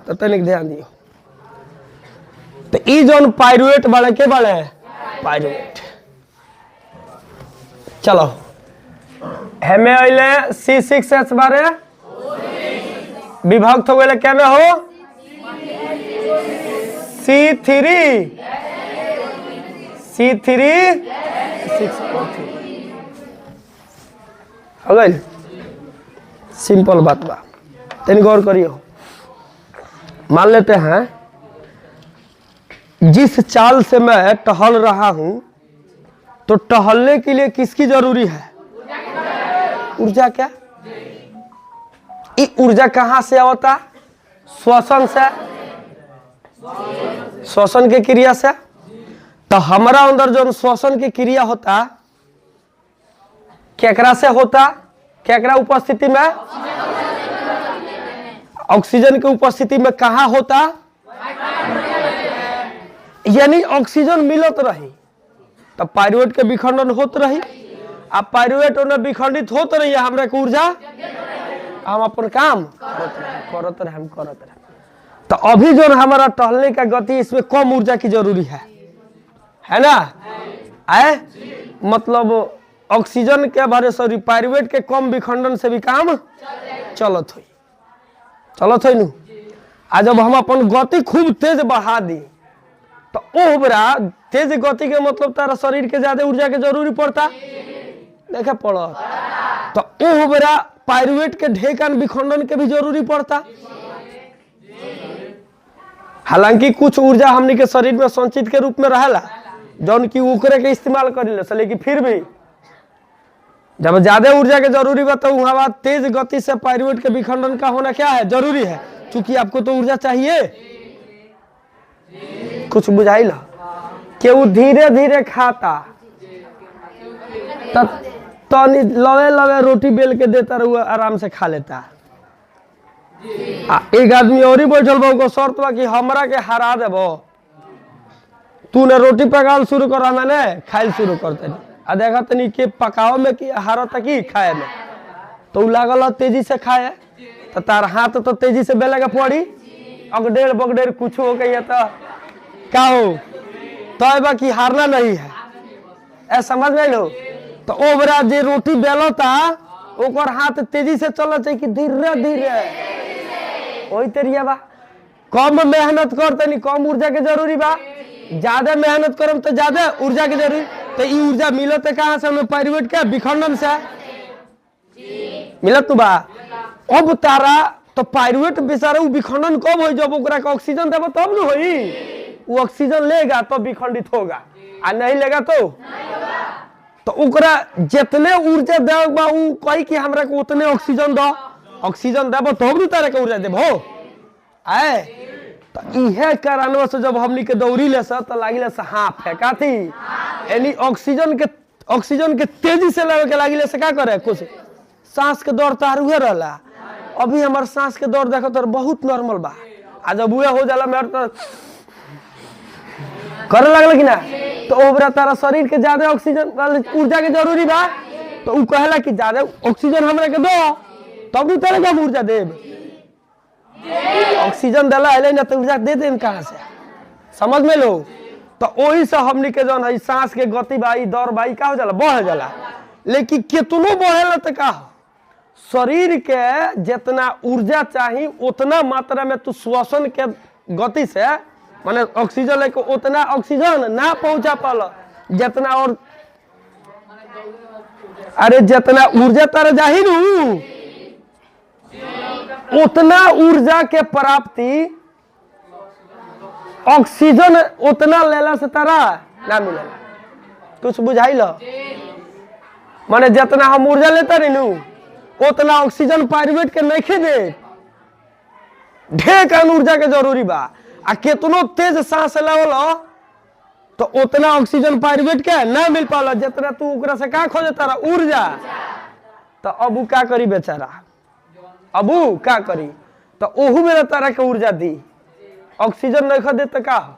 तो तनिक ध्यान दियो। तो ई जोन पाइरुवेट बड़े के बड़े पाइरुवेट। चलो हमें अइले C6H बारे विभक्त हो गए क्या में हो? C3 हो गई। सिंपल बात बा, तनी गौर करियो। मान लेते हैं जिस चाल से मैं टहल रहा हूं तो टहलने के लिए किसकी जरूरी है? ऊर्जा। क्या ये ऊर्जा कहां से आवता? श्वसन से, श्वसन की क्रिया से। तो हमारा अंदर जो श्वसन की क्रिया होता केकरा से होता? केकरा उपस्थिति में? ऑक्सीजन की उपस्थिति में। कहां होता? यानी ऑक्सीजन मिलत रही तो पाइरुवेट के विखंडन होत रही। अब पाइरुवेट उन्हें विखंडित होत रही है, हमरा के ऊर्जा हम अपन काम करत रहे। तो अभी जो हमारा टहलने का गति, इसमें कम ऊर्जा की जरूरी है ना? आए मतलब ऑक्सीजन के भरे सॉरी पाइरुवेट के कम विखंडन से भी काम चलत हुई नु। आज जब हम अपन गति खूब तेज बढ़ा दी तो ओ बरा तेज गति के मतलब तारा शरीर के ज्यादा ऊर्जा के जरूरी पड़ता देखे पड़ा। तो ओ बरा पाइरुवेट के ढेकन विखंडन के भी जरूरी पड़ता। हालांकि कुछ ऊर्जा हमनी के शरीर में संचित के रूप में रहेला जौन की उकरे के इस्तेमाल करी ले, लेकिन फिर भी जब ज्यादा ऊर्जा के जरूरी बा तो वहां बात तेज गति से पाइरुवेट के विखंडन का होना क्या है? जरूरी है, क्योंकि आपको तो ऊर्जा चाहिए। कुछ बुझाइल? कि वो धीरे धीरे खाता तो लवे लवे रोटी बेल के देता रहुआ, आराम से खा लेता। एक आदमी और ही बैठल बा, को शर्त बा कि हमरा के हरा देबो, तूने रोटी पकाल शुरू करा, मैंने खाइल शुरू करते। आ देखा तनी के पकाओ में कि हारत की खाए में, तो लागल तेजी से खाए तो तार हाथ तो तेजी से बेले के पड़ी, अगडेर बगडेर कुछ हो गई तो क्या हो तो बाकी हारना नहीं है। ऐसा समझ में लो। तो ओबरा जे रोटी बेलता ओकर हाथ तेजी से चलना चाहिए कि धीरे धीरे वही तरिया बा। कम मेहनत करते नहीं, कम ऊर्जा के जरूरी बा। ज्यादा मेहनत करम तो ज्यादा ऊर्जा के जरूरी। तो ये ऊर्जा मिलत कहाँ से? हमें पाइरुवेट के विखंडन से मिलत बा। अब तारा तो पाइरुवेट बेचारा विखंडन कब हो? जब ओकरा के ऑक्सीजन देबो तब न होई। वो ऑक्सीजन लेगा तो विखंडित होगा, आ नहीं लेगा तो ओकरा जितने ऊर्जा देबा उ कही कि हमरा को उतने ऑक्सीजन दो। ऑक्सीजन देबो तब न तारा के ऊर्जा देबो। आए तो इहे कारणवा से जब हमनी के दौड़ी ले सा तो लागिले से हाँ फेंकाती, यानी ऑक्सीजन के तेजी से लेवे के लागिले से का करे? कुछ सांस के दौर तार हुए रहला। अभी हमार सांस के दौर देखो तो बहुत नॉर्मल बा। आ जब हुए हो जाला मेरे तो करे लगल कि ना, तो ओबरा तारा शरीर के ज्यादा ऑक्सीजन ऊर्जा के जरूरी बा। तो उ कहला कि ज्यादा ऑक्सीजन हमरा के दो तब भी तेरे का ऊर्जा देब। ऑक्सीजन देला है ना तो ऊर्जा दे दे कहां से? समझ में लो। तो वही से हमनी के जौन है सांस के गति बाई दौड़ बाई का हो जाला, बढ़ जाला। लेकिन कितनो बढ़ेला तो का शरीर के जितना ऊर्जा चाहिए उतना मात्रा में तू श्वसन के गति से माने ऑक्सीजन लेके उतना ऑक्सीजन ना पहुंचा पाला जितना। और अरे जितना ऊर्जा तारा जाहिर उतना ऊर्जा के प्राप्ति ऑक्सीजन उतना लेला से तारा ना मिलेला। कुछ बुझाइल? माने जितना हम ऊर्जा लेता रही उतना ऑक्सीजन पाइरुवेट के नहीं दे। ढेर का ऊर्जा के जरूरी बा। आ कितनो तेज सांस लेवल तो उतना ऑक्सीजन पाइरुवेट के ना मिल पाला जितना तू ओकरा से का खोजता रहा ऊर्जा। तो अब का करी बेचारा? अब ऊ का करी तो ओहू में तरह के ऊर्जा दी। ऑक्सीजन नहीं खा दे तो का हो?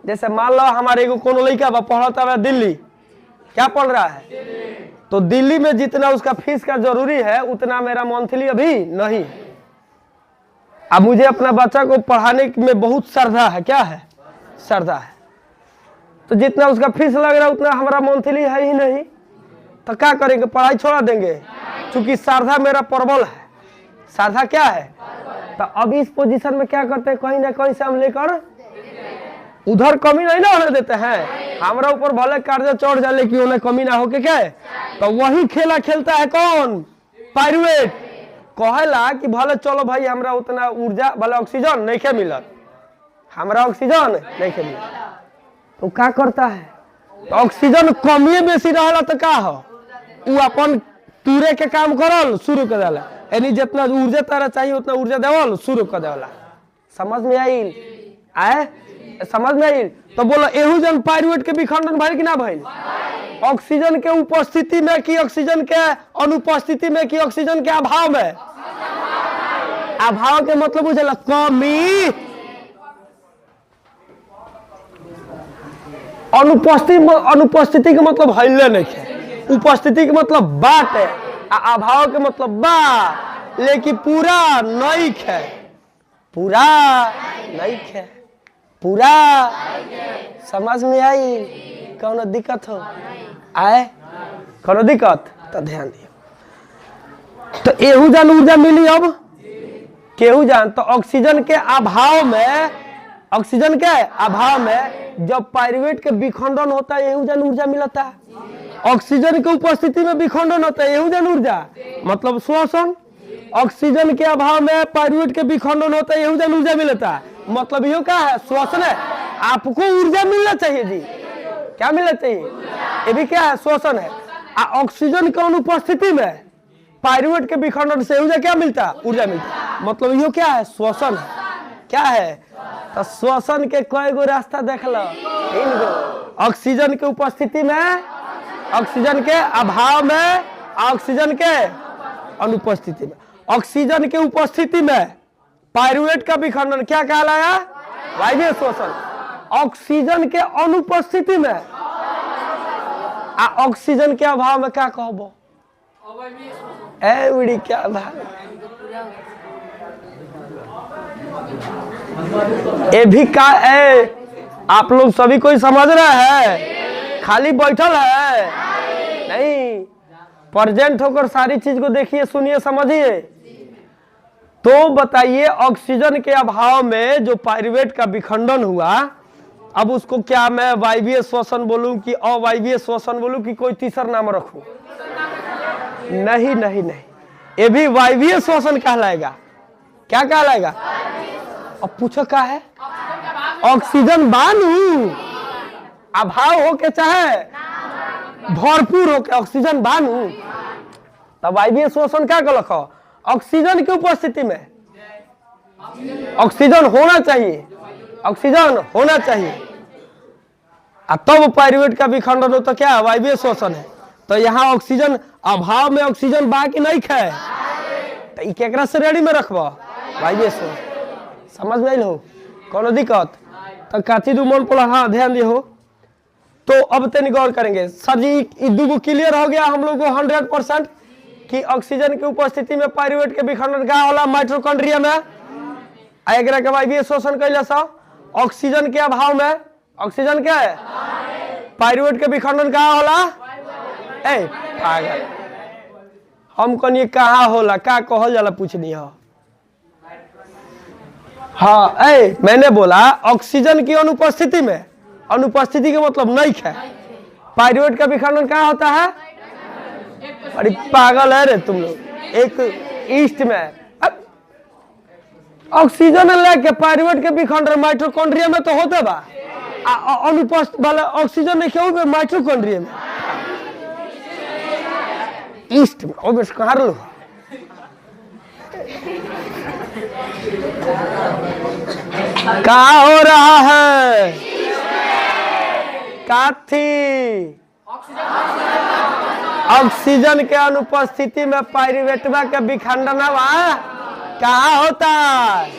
जैसे मान लो हमारे एगो कोनो लड़का बा पढ़ता है दिल्ली, क्या पढ़ रहा है, तो दिल्ली में जितना उसका फीस का जरूरी है उतना मेरा मंथली अभी नहीं। अब मुझे अपना बच्चा को पढ़ाने में बहुत श्रद्धा है, क्या है, श्रद्धा है, तो जितना उसका फीस लग रहा है उतना हमारा मंथली है ही नहीं, तो क्या करेंगे, पढ़ाई छोड़ा देंगे? क्योंकि श्रद्धा मेरा प्रबल है, श्रद्धा क्या है। तो अब इस पोजीशन में क्या करते हैं, कहीं ना कहीं से हम लेकर उधर कमी नहीं ना होने देते हैं। हमारा ऊपर भले कर्जा चढ़ जाए लेकिन उन्हें कमी ना होके क्या है, तो वही खेला खेलता है कौन, पायरुवेट। कहेला कि भले चलो भाई हमरा उतना ऊर्जा भले ऑक्सीजन नहीं के मिलत, हमरा ऑक्सीजन नहीं के मिलत, तो क्या करता है, तो ऑक्सीजन कमी बेसी रहला तो का हो, वो अपन तूरे के काम करल शुरू कर देला, यानी जितना ऊर्जा तारा चाहिए उतना ऊर्जा देवल शुरू कर देला। समझ में आई? आए समझ में आई? तो बोलो एहू जन पायरुवेट के विखंडन भइल कि ना भइल? ऑक्सीजन के उपस्थिति में कि ऑक्सीजन के अनुपस्थिति में कि ऑक्सीजन के अभाव में? अभाव के मतलब बुझला कमी, अनुपस्थिति के मतलब हइले नहीं है, उपस्थिति के मतलब बाट है, अभाव के मतलब बा, लेकिन पूरा नहीं है, पूरा नहीं है, पूरा। समझ में आई? कौनो दिक्कत हो आए, कौनो दिक्कत तो ध्यान दियो। तो एहू जान ऊर्जा मिली, अब केहू जान, तो ऑक्सीजन के अभाव में, ऑक्सीजन के अभाव में जब पायरुवेट के विखंडन होता है एहू जान ऊर्जा मिलता है। ऑक्सीजन के उपस्थिति में विखंडन होता है एहू जान ऊर्जा मतलब श्वसन। ऑक्सीजन के अभाव में पायरुवेट के विखंडन होता है एहू जान ऊर्जा मिलता है, मतलब यो क्या है, श्वसन है। आपको ऊर्जा मिलना चाहिए जी, क्या मिलना चाहिए, ये भी क्या है, श्वसन है। ऑक्सीजन के अनुपस्थिति में पायरुवेट के विखंडन से ऊर्जा क्या मिलता है, ऊर्जा मिलता, मतलब यो क्या है, श्वसन है। क्या है, तो श्वसन के कई गो रास्ता देख लो, तीन गो। ऑक्सीजन के उपस्थिति में, ऑक्सीजन के अभाव में, ऑक्सीजन के अनुपस्थिति में। ऑक्सीजन के उपस्थिति में पायरुवेट का विखंडन क्या कहलाया, वायवीय श्वसन। ऑक्सीजन के अनुपस्थिति में, ऑक्सीजन के अभाव में क्या कहबो, उड़ी क्या भाई, ये भी का है, आप लोग सभी कोई समझ रहे हैं, खाली बैठल है नहीं, प्रेजेंट होकर सारी चीज को देखिए, सुनिए, समझिए। तो बताइए ऑक्सीजन के अभाव में जो पायरुवेट का विखंडन हुआ, अब उसको क्या मैं वायवीय श्वसन बोलूं कि अवायवीय श्वसन बोलूं कि कोई तीसरा नाम रखूं? नहीं नहीं नहीं, ये भी वायवीय श्वसन कहलाएगा। क्या कहलाएगा? अब पूछो क्या है, ऑक्सीजन बानू अभाव हो के चाहे भरपूर हो के ऑक्सीजन बानू, तब वायवीय श्वसन क्या कर रखो, ऑक्सीजन की उपस्थिति में ऑक्सीजन होना चाहिए, ऑक्सीजन होना चाहिए, तब पायरुवेट का विखंडन हो तो क्या वायवीय श्वसन है। तो यहाँ ऑक्सीजन अभाव में ऑक्सीजन बाकी नहीं है, तो केकरा से रेडी में रखबो, वायवीय श्वसन। समझ में हो, कोनो दिक्कत तो काची दू मन पड़ा, हाँ ध्यान दियो। तो अब तनी गौर करेंगे सर जी, दूगो क्लियर हो गया हम लोग को 100% कि ऑक्सीजन की उपस्थिति में पायरुवेट के विखंडन का होला माइटोकॉन्ड्रिया में, एकरा के वायवीय श्वसन कैला सा। ऑक्सीजन के अभाव में, ऑक्सीजन के पायरुवेट के विखंडन का होला, ए पागल हम कनी कहाँ होला, का कहल जाला पूछनी हो। हाँ मैंने बोला ऑक्सीजन की अनुपस्थिति में, अनुपस्थिति के मतलब नहीं है, पायरुवेट का विखंडन कहाँ होता है, अरे पागल है रे तुम लोग, एक ईस्ट में ऑक्सीजन लेके पायरुवेट के विखंडन माइटोकॉन्ड्रिया में तो होते बा, अनुपस्थित वाला ऑक्सीजन नहीं क्यों माइटोकॉन्ड्रिया में, ईस्ट में ओबे कहाँ लो। क्या हो रहा है, काथी ऑक्सीजन के अनुपस्थिति में पायरुवेटवा के विखंडन हुआ, कहाँ होता है?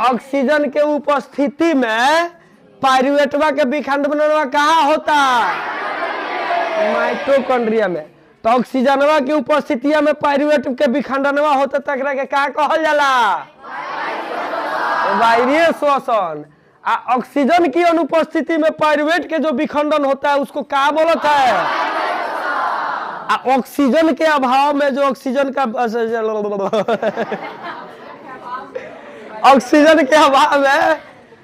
ऑक्सीजन के उपस्थिति में पाइरुवेटवा के विखंडनवा कहाँ होता है? माइटोकॉन्ड्रिया में। तो ऑक्सीजनवा की उपस्थिति में पाइरुवेट के विखंडनवा होता तकरा के का कहल जाला? वायवीय श्वसन। ऑक्सीजन की अनुपस्थिति में पाइरुवेट के जो विखंडन होता है उसको क्या बोलता है? ऑक्सीजन के अभाव में जो ऑक्सीजन का ऑक्सीजन के अभाव में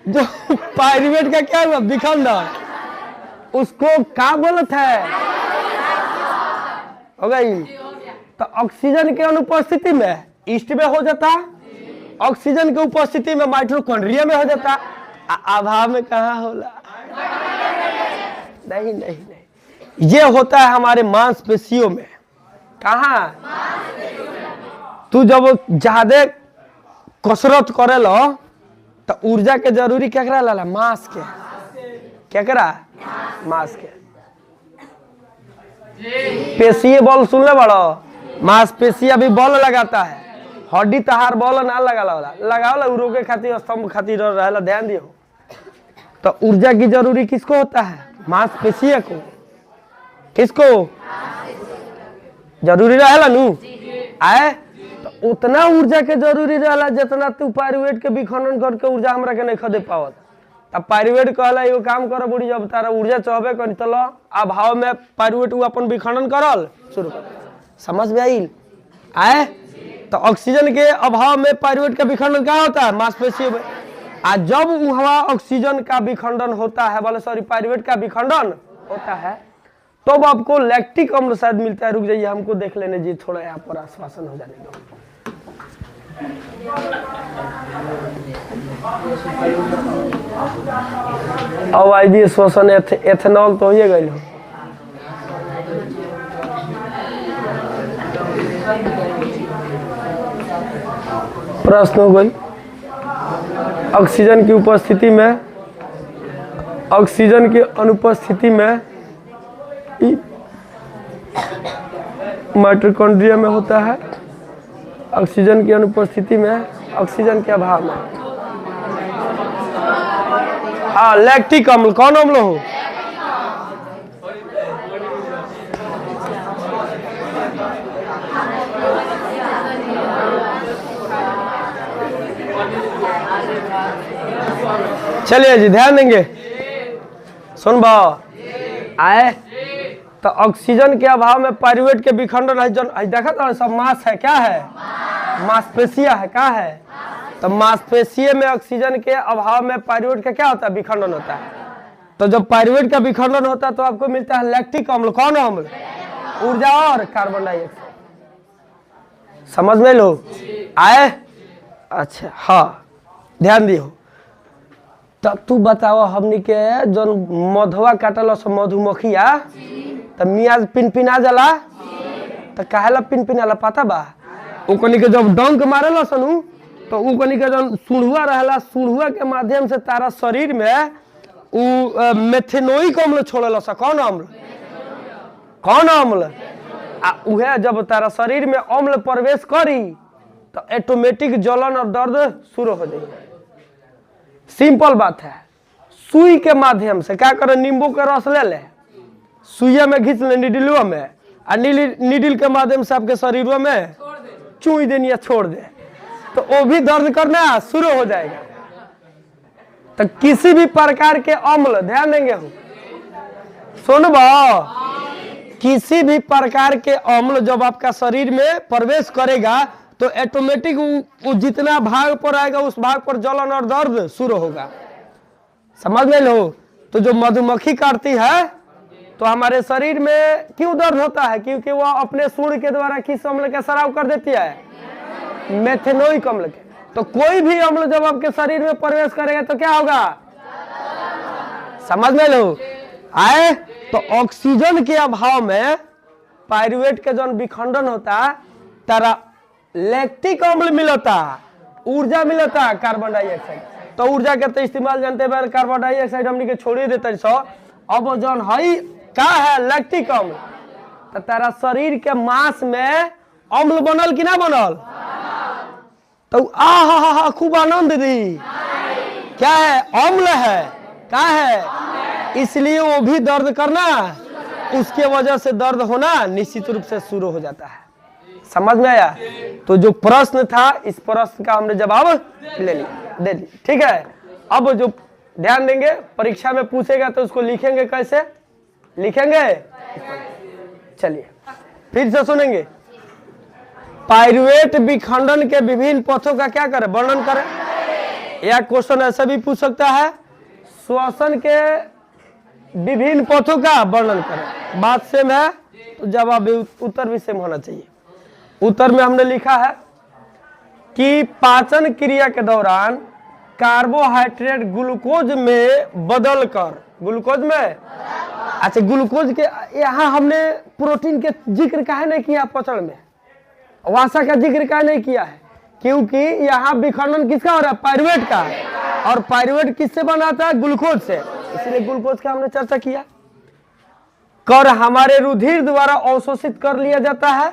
जो पाइरुवेट का क्या हुआ विखंडन, उसको क्या बोलता है? हो गई। तो ऑक्सीजन के अनुपस्थिति में ईस्ट में हो जाता, ऑक्सीजन के उपस्थिति में माइटोकॉन्ड्रिया में हो जाता, अभाव में कहाँ होला? नहीं नहीं नहीं, ये होता है हमारे मांसपेशियों में। कहाँ? तू जब ज्यादा कसरत करे लो तो ऊर्जा के जरूरी केकरा लाला? मांस के। केकरा? मांस के। पेशीय बल सुन ले बड़ो, मांसपेशी अभी बल लगाता है, हड्डी तहार बल ना लगावला रोके खातिर स्तंभ खातिर रहेला, ध्यान दियो। तो ऊर्जा की जरूरी किसको होता है? मांसपेशी को। किसको जरूरी रहेला नु? आए तो उतना ऊर्जा के जरूरी रहेला जितना तू पाइरुवेट के विखंडन करके ऊर्जा हमरा के नहीं खदे पावत। तब पाइरुवेट कहला एगो काम कर बुढ़ी, जब तारा ऊर्जा चाहबे करी तो अभाव में पाइरुवेट अपन विखंडन करल शुरू कर। समझ में आइल? आए तो ऑक्सीजन के अभाव में पाइरुवेट का विखंडन क्या होता है? मांसपेशियों में। आज जब वहां ऑक्सीजन का विखंडन होता है, बोले सॉरी पाइरुवेट का विखंडन होता है, तो अब आपको लैक्टिक अम्ल शायद मिलता है। रुक जाइए, हमको देख लेने जी, थोड़ा यहाँ पर आश्वासन हो जाने दो। अब आई श्वसन एथेनॉल तो हो गई। प्रश्न हो गई, ऑक्सीजन की उपस्थिति में, ऑक्सीजन की अनुपस्थिति में माइटोकॉन्ड्रिया में होता है, ऑक्सीजन की अनुपस्थिति में, ऑक्सीजन के अभाव में। हाँ, लैक्टिक अम्ल। कौन अम्ल हो? चलिए जी, ध्यान देंगे, सुन भाव। आए तो ऑक्सीजन के अभाव में पाइरुवेट के विखंडन है। जन देखा था सब मांस है, क्या है? मांसपेशियां है। क्या है? तो मांसपेशियों में ऑक्सीजन के अभाव में पाइरुवेट का क्या होता है? विखंडन होता है। तो जब पाइरुवेट का विखंडन होता है तो आपको मिलता है लैक्टिक अम्ल। कौन अम्ल? ऊर्जा और कार्बन डाइऑक्साइड। समझ में लो? आए? अच्छा, हाँ, ध्यान दियो। तब तू बताओ, हमनी के जो मधुआ काटल मधुमक्खिया, तो मियाँ पिनपिना जाला, तो काहेला पिनपिनाला पता बा? ओकनी के जब डंक मारेला सनु, तो ओकनी के जो सुढ़ुआ रहेला, सुढ़ुआ के माध्यम से तारा शरीर में मेथेनोइक अम्ल छोड़ेला। कौन अम्ल? कौन अम्ल? उहे जब तारा शरीर में अम्ल प्रवेश करी तो ऑटोमेटिक जलन और दर्द शुरू हो जाए। सिंपल बात है। सुई के माध्यम से क्या करे? नींबू का रस ले ले, सुइया में घिस ले निडिलवा में, और निडिल के माध्यम से आपके शरीर में चूई देनी या छोड़ दे, तो वो भी दर्द करना शुरू हो जाएगा। तो किसी भी प्रकार के अम्ल, ध्यान देंगे हम, सुनबो, किसी भी प्रकार के अम्ल जब आपका शरीर में प्रवेश करेगा तो ऑटोमेटिक जितना भाग पर आएगा उस भाग पर जलन और दर्द शुरू होगा। समझ में लो? तो जो मधुमक्खी काटती है तो हमारे शरीर में क्यों दर्द होता है? क्योंकि वो अपने सूंड के द्वारा किस अम्ल का स्राव कर देती है? मेथेनोइक अम्ल के। तो कोई भी अम्ल जब आपके शरीर में प्रवेश करेगा तो क्या होगा? समझ में लो? आए तो ऑक्सीजन के अभाव में पाइरुवेट के जो विखंडन होता तारा लैक्टिक अम्ल मिलता, ऊर्जा मिलता कार्बन डाइऑक्साइड। तो ऊर्जा के तो इस्तेमाल जानते हैं, कार्बन डाइऑक्साइड हमनी के छोड़े देते सो। अब जौन है क्या है? लैक्टिक अम्ल। तो तारा शरीर के मांस में अम्ल बनल कि ना बनल? तो आ खूब आनंद दी, क्या है? अम्ल है, क्या है? इसलिए वो भी दर्द करना, उसके वजह से दर्द होना निश्चित रूप से शुरू हो जाता है। समझ में आया? तो जो प्रश्न था इस प्रश्न का हमने जवाब ले लिया, दे दिया। ठीक है, अब जो ध्यान देंगे परीक्षा में पूछेगा तो उसको लिखेंगे, कैसे लिखेंगे? चलिए फिर से सुनेंगे। पाइरुवेट विखंडन के विभिन्न पथों का क्या करें? वर्णन करें। या क्वेश्चन ऐसा भी पूछ सकता है, श्वसन के विभिन्न पथों का वर्णन करें। बात सेम है तो जवाब भी, उत्तर भी सेम होना चाहिए। उत्तर में हमने लिखा है कि पाचन क्रिया के दौरान कार्बोहाइड्रेट ग्लूकोज में बदलकर, ग्लूकोज में, अच्छा ग्लूकोज के, यहाँ हमने प्रोटीन के जिक्र काहे नहीं किया पचड़ में, वसा का जिक्र काहे नहीं किया है? क्योंकि यहाँ विखंडन किसका हो रहा है? पाइरुवेट का। और पाइरुवेट किससे बनाता है? ग्लूकोज से, इसलिए ग्लूकोज का हमने चर्चा किया। कर हमारे रुधिर द्वारा अवशोषित कर लिया जाता है,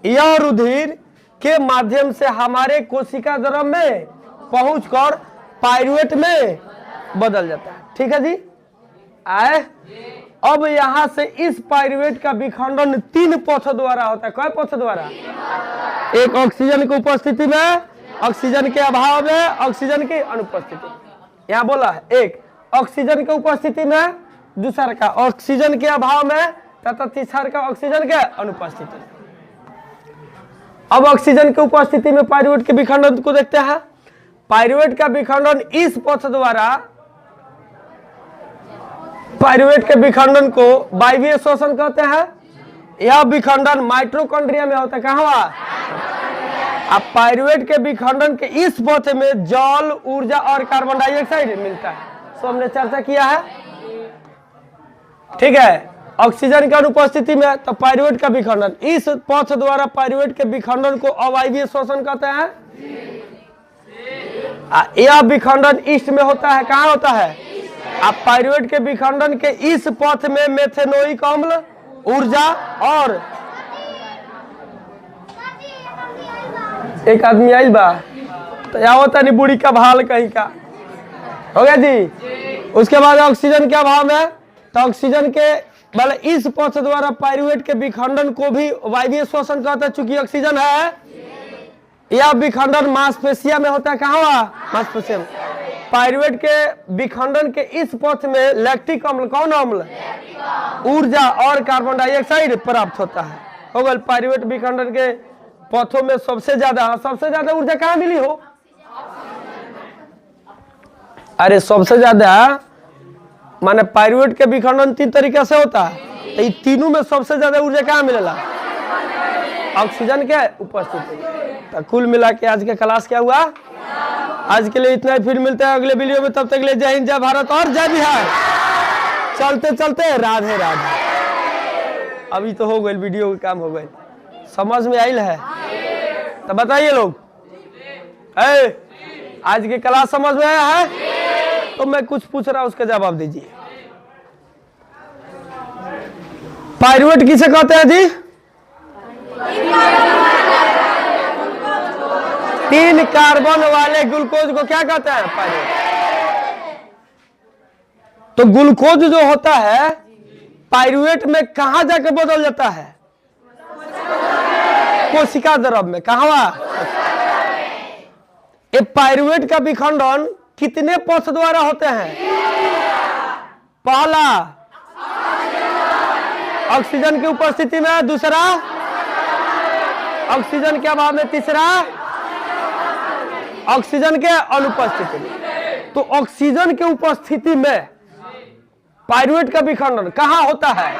यह रुधिर के माध्यम से हमारे कोशिका द्रव में पहुंचकर पाइरुवेट में बदल जाता है। ठीक है जी, आए। अब यहां से इस पाइरुवेट का विखंडन 3 पथ द्वारा होता है। कई पथ द्वारा? एक ऑक्सीजन की उपस्थिति में, ऑक्सीजन के अभाव में, ऑक्सीजन की अनुपस्थिति। यहाँ बोला है एक ऑक्सीजन की उपस्थिति में, दूसरा का ऑक्सीजन के अभाव में, तथा तीसरा का ऑक्सीजन के अनुपस्थिति में। अब ऑक्सीजन की उपस्थिति में पाइरुवेट के विखंडन को देखते हैं। पाइरुवेट का विखंडन इस पथ द्वारा, पाइरुवेट के विखंडन को वायवीय श्वसन कहते हैं। यह विखंडन माइटोकॉन्ड्रिया में होता है। कहाँ हुआ? अब पाइरुवेट के विखंडन के इस पथ में जल, ऊर्जा और कार्बन डाइऑक्साइड मिलता है। सो हमने चर्चा किया है। ठीक है, ऑक्सीजन की अनुपस्थिति में तो पाइरुवेट का विखंडन, इस पथ द्वारा पाइरुवेट के विखंडन को अवायवीय श्वसन कहते हैं। यह विखंडन ईस्ट में होता है। कहाँ होता है? अब पाइरुवेट के विखंडन के इस पथ में मेथेनोइक अम्ल, ऊर्जा और एक आदमी आइल बा तो या होता नहीं बुढ़ी का भाल कहीं का, हो गया जी। उसके बाद ऑक्सीजन के अभाव में, तो ऑक्सीजन के मतलब इस पथ द्वारा पाइरुवेट के विखंडन को भी वायवीय श्वसन कहते हैं। चूंकि ऑक्सीजन है, यह विखंडन मांसपेशिया में होता है। कहाँ हुआ? मांसपेशिया में। पाइरुवेट के विखंडन के इस पथ में लैक्टिक अम्ल, कौन अम्ल? ऊर्जा और कार्बन डाइऑक्साइड प्राप्त होता है। हो गया। पाइरुवेट विखंडन के पथों में सबसे ज्यादा ऊर्जा कहाँ मिली हो? अरे सबसे ज्यादा माने पाइरुवेट के विखंडन 3 तरीके से होता है, तो ये तीनों में सबसे ज्यादा ऊर्जा कहाँ मिलेला? ऑक्सीजन के उपस्थिति में। तो कुल मिला के आज के क्लास क्या हुआ? आज के लिए इतना ही, फिर मिलते हैं अगले वीडियो में। तब तक के लिए जय हिंद, जय भारत और जय बिहार। चलते चलते राधे राधे। अभी तो हो गई वीडियो का काम, हो गई। समझ में आइल है तो बताइए लोग, आज की क्लास समझ में आया है? तो मैं कुछ पूछ रहा हूं उसका जवाब दीजिए। पाइरुवेट किसे कहते हैं जी? 3 कार्बन वाले ग्लूकोज को क्या कहते हैं? पाइरुवेट। तो ग्लूकोज जो होता है पाइरुवेट में कहां जाकर बदल जाता है? कोशिका द्रव में। कहां हुआ? ये पाइरुवेट का विखंडन कितने पथ द्वारा होते हैं? पहला ऑक्सीजन की उपस्थिति में, दूसरा ऑक्सीजन के अभाव में, तीसरा ऑक्सीजन के अनुपस्थिति में। तो ऑक्सीजन के उपस्थिति में पाइरुवेट का विखंडन कहाँ होता है?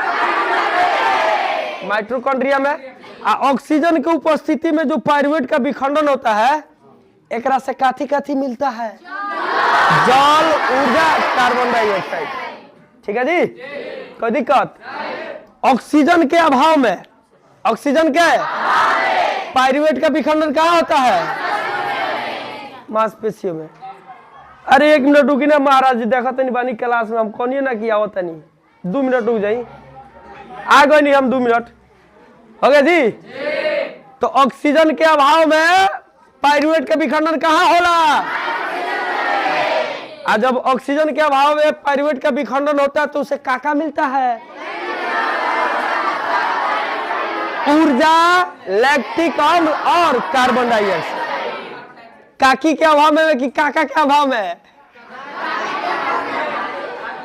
माइटोकॉन्ड्रिया में। ऑक्सीजन की उपस्थिति में जो पाइरुवेट का विखंडन होता है, एकरा से काथी काथी मिलता है? जल, ऊर्जा, कार्बन डाइऑक्साइड। ठीक है जी, कोई दिक्कत? ऑक्सीजन के अभाव में, ऑक्सीजन के पाइरुवेट का विखंडन कहाँ होता है? मांसपेशियों में। अरे 1 मिनट रुकी ना महाराज जी, देखा नहीं बानी क्लास में, हम कौन ना किया होता नहीं। 2 मिनट रुक जाई, आ गए नहीं हम 2 मिनट, हो गया जी। तो ऑक्सीजन के अभाव में पाइरुवेट का विखंडन कहाँ होला? और जब ऑक्सीजन के अभाव में पाइरुवेट का विखंडन होता है तो उसे क्या मिलता है? ऊर्जा, लैक्टिक अम्ल और कार्बन डाइऑक्साइड। काकी के अभाव में कि काका के अभाव में?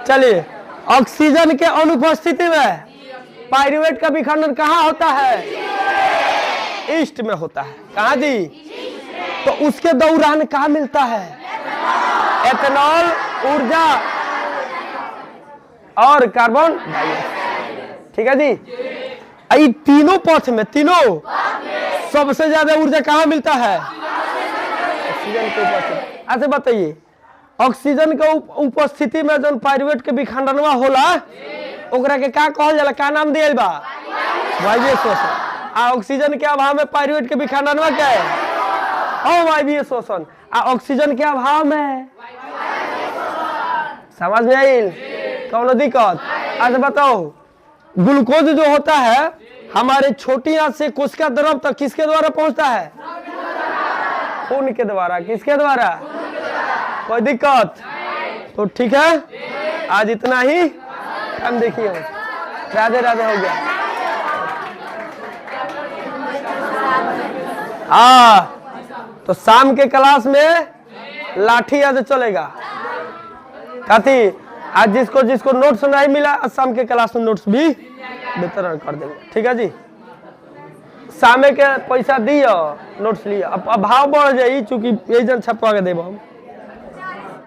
चलिए, ऑक्सीजन के अनुपस्थिति में पाइरुवेट का विखंडन कहाँ होता है? ईस्ट में होता है। कहाँ जी? तो उसके दौरान कहाँ मिलता है? एथेनॉल, ऊर्जा और कार्बन डाइऑक्साइड। ठीक है जी। ये तीनों पथ में, तीनों सबसे ज्यादा ऊर्जा कहाँ मिलता है? ऑक्सीजन के उपस्थिति। ऐसे बताइए, ऑक्सीजन के उपस्थिति में जो पाइरुवेट के विखंडनवा होला ओकरा के का कहल जाला? का नाम दियल बा? वायवीय शोषण। आ ऑक्सीजन के अभाव में पाइरुवेट के विखंडनवा क्या है? वायवीय शोषण। आ ऑक्सीजन के अभाव में समझ में आइल? कौन दिक्कत? आज बताओ, ग्लूकोज जो होता है हमारे छोटी आंत से कोशिका द्रव तक किसके द्वारा पहुंचता है? खून के द्वारा। किसके द्वारा? कोई दिक्कत? तो ठीक है, आज इतना ही। हम देखिए, राधे राधे हो गया। तो शाम के क्लास में लाठी आज चलेगा। काती आज जिसको जिसको नोट्स नहीं मिला शाम के क्लास में नोट्स भी वितरण कर देंगे। ठीक है जी। शाम के पैसा दियो, नोट्स लियो। अब भाव बढ़ जाई चूंकि यही जन छपवा के देब हम।